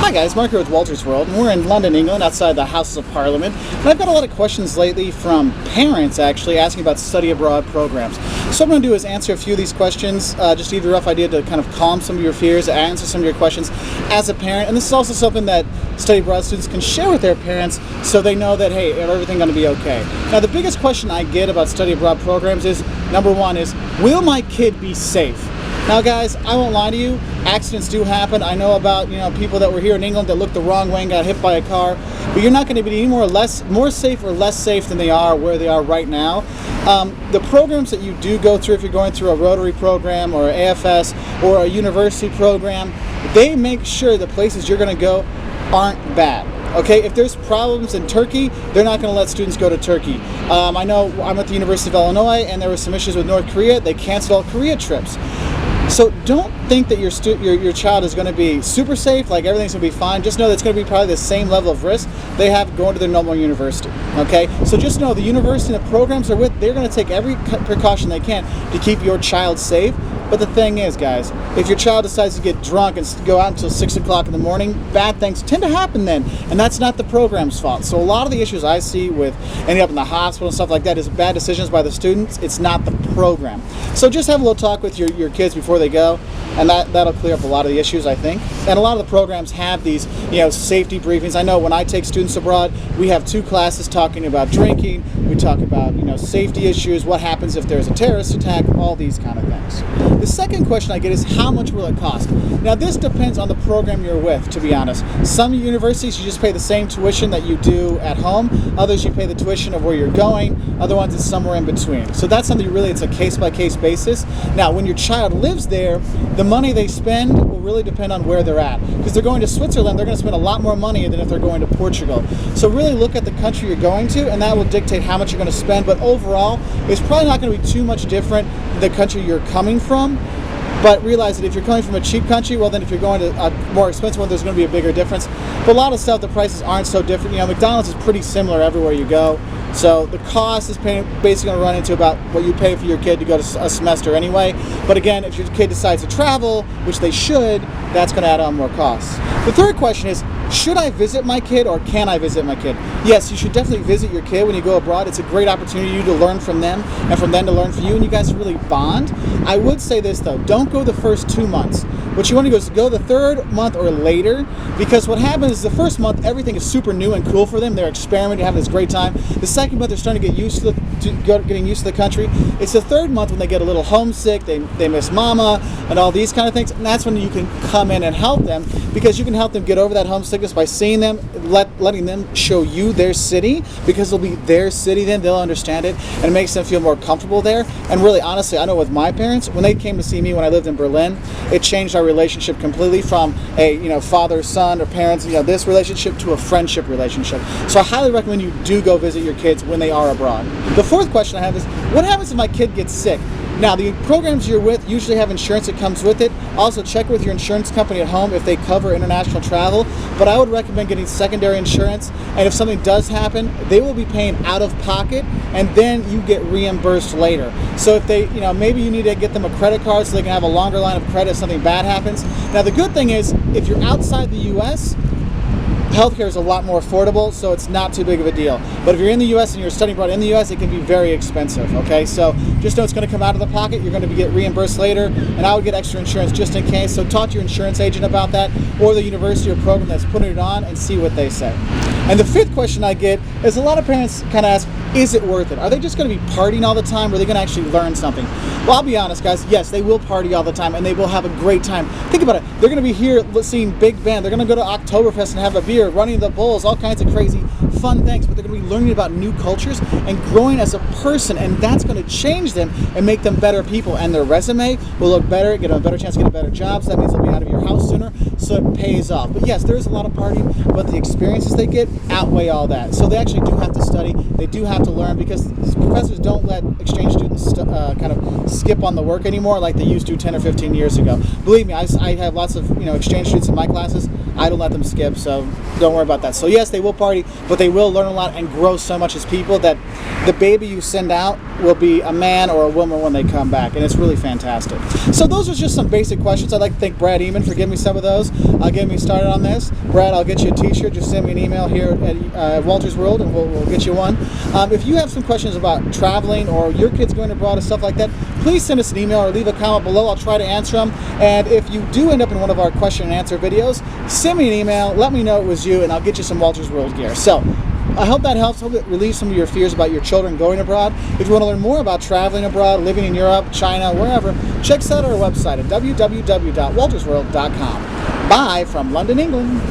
Hi guys, Mark here with Wolters World, and we're in London, England, outside the Houses of Parliament. And I've got a lot of questions lately from parents actually asking about study abroad programs. So what I'm going to do is answer a few of these questions, just to give you a rough idea to kind of calm some of your fears, answer some of your questions as a parent. And this is also something that study abroad students can share with their parents so they know that, hey, everything's going to be okay. Now the biggest question I get about study abroad programs is, number one is, will my kid be safe? Now guys, I won't lie to you, accidents do happen. I know about people that were here in England that looked the wrong way and got hit by a car, but you're not going to be any more safe or less safe than they are where they are right now. The programs that you do go through, if you're going through a Rotary program or AFS or a university program, they make sure the places you're going to go aren't bad. Okay, if there's problems in Turkey, they're not going to let students go to Turkey. I know I'm at the University of Illinois and there were some issues with North Korea. They canceled all Korea trips. So don't think that your child is going to be super safe, like everything's going to be fine. Just know that it's going to be probably the same level of risk they have going to their normal university. Okay, so just know the university and the programs they're with, they're going to take every precaution they can to keep your child safe. But the thing is, guys, if your child decides to get drunk and go out until 6 o'clock in the morning, bad things tend to happen then, and that's not the program's fault. So a lot of the issues I see with ending up in the hospital and stuff like that is bad decisions by the students. It's not the program. So just have a little talk with your kids before they go, and that'll clear up a lot of the issues, I think. And a lot of the programs have these, safety briefings. I know when I take students abroad, we have 2 classes talking about drinking. We talk about, safety issues, what happens if there's a terrorist attack, all these kind of things. The second question I get is, how much will it cost? Now this depends on the program you're with, to be honest. Some universities you just pay the same tuition that you do at home. Others you pay the tuition of where you're going. Other ones it's somewhere in between. So that's something it's a case-by-case basis. Now when your child lives there, the money they spend will really depend on where they're at. Because they're going to Switzerland, they're going to spend a lot more money than if they're going to Portugal. So really look at the country you're going to, and that will dictate how much you're going to spend. But overall, it's probably not going to be too much different the country you're coming from. But realize that if you're coming from a cheap country, well then if you're going to a more expensive one, there's going to be a bigger difference. But a lot of stuff, the prices aren't so different. McDonald's is pretty similar everywhere you go. So the cost is basically going to run into about what you pay for your kid to go to a semester anyway. But again, if your kid decides to travel, which they should, that's going to add on more costs. The third question is, should I visit my kid or can I visit my kid? Yes, you should definitely visit your kid when you go abroad. It's a great opportunity to learn from them and from them to learn from you, and you guys really bond. I would say this though, don't go the first 2 months. What you want to do is go the 3rd month or later, because what happens is the first month everything is super new and cool for them. They're experimenting, having this great time. The second month they're starting to get used to getting used to the country. It's the 3rd month when they get a little homesick, they miss mama and all these kind of things, and that's when you can come in and help them, because you can help them get over that homesickness by seeing them, letting them show you their city, because it'll be their city then, they'll understand it, and it makes them feel more comfortable there. And really honestly, I know with my parents, when they came to see me when I lived in Berlin, it changed our relationship completely from a father, son, or parents, this relationship to a friendship relationship. So I highly recommend you do go visit your kids when they are abroad. The 4th question I have is, what happens if my kid gets sick? Now, the programs you're with usually have insurance that comes with it. Also, check with your insurance company at home if they cover international travel. But I would recommend getting secondary insurance. And if something does happen, they will be paying out of pocket, and then you get reimbursed later. So if they, maybe you need to get them a credit card so they can have a longer line of credit if something bad happens. Now, the good thing is, if you're outside the U.S., healthcare is a lot more affordable, so it's not too big of a deal. But if you're in the U.S. and you're studying abroad in the U.S., it can be very expensive, okay? So just know it's going to come out of the pocket. You're going to get reimbursed later, and I would get extra insurance just in case. So talk to your insurance agent about that, or the university or program that's putting it on, and see what they say. And the 5th question I get is, a lot of parents kind of ask, is it worth it? Are they just going to be partying all the time, or are they going to actually learn something? Well, I'll be honest, guys. Yes, they will party all the time, and they will have a great time. Think about it. They're going to be here seeing big band. They're going to go to Oktoberfest and have a beer, running the bulls, all kinds of crazy fun things. But they're going to be learning about new cultures and growing as a person, and that's going to change them and make them better people. And their resume will look better, get them a better chance to get a better job. So that means they'll be out of your house sooner. So it pays off. But yes, there is a lot of partying, but the experiences they get outweigh all that. So they actually do have to study. They do have to learn, because professors don't let exchange students kind of skip on the work anymore like they used to 10 or 15 years ago. Believe me, I have lots of exchange students in my classes. I don't let them skip, so don't worry about that. So yes, they will party, but they they will learn a lot and grow so much as people that the baby you send out will be a man or a woman when they come back, and it's really fantastic. So those are just some basic questions. I'd like to thank Brad Eamon for giving me some of those, getting me started on this. Brad, I'll get you a t-shirt. Just send me an email here at Wolters World, and we'll get you one. If you have some questions about traveling or your kids going abroad and stuff like that, please send us an email or leave a comment below. I'll try to answer them. And if you do end up in one of our question and answer videos, send me an email, let me know it was you, and I'll get you some Wolters World gear. So I hope that helps. Hope it relieves some of your fears about your children going abroad. If you want to learn more about traveling abroad, living in Europe, China, wherever, check us out on our website at www.woltersworld.com. Bye from London, England.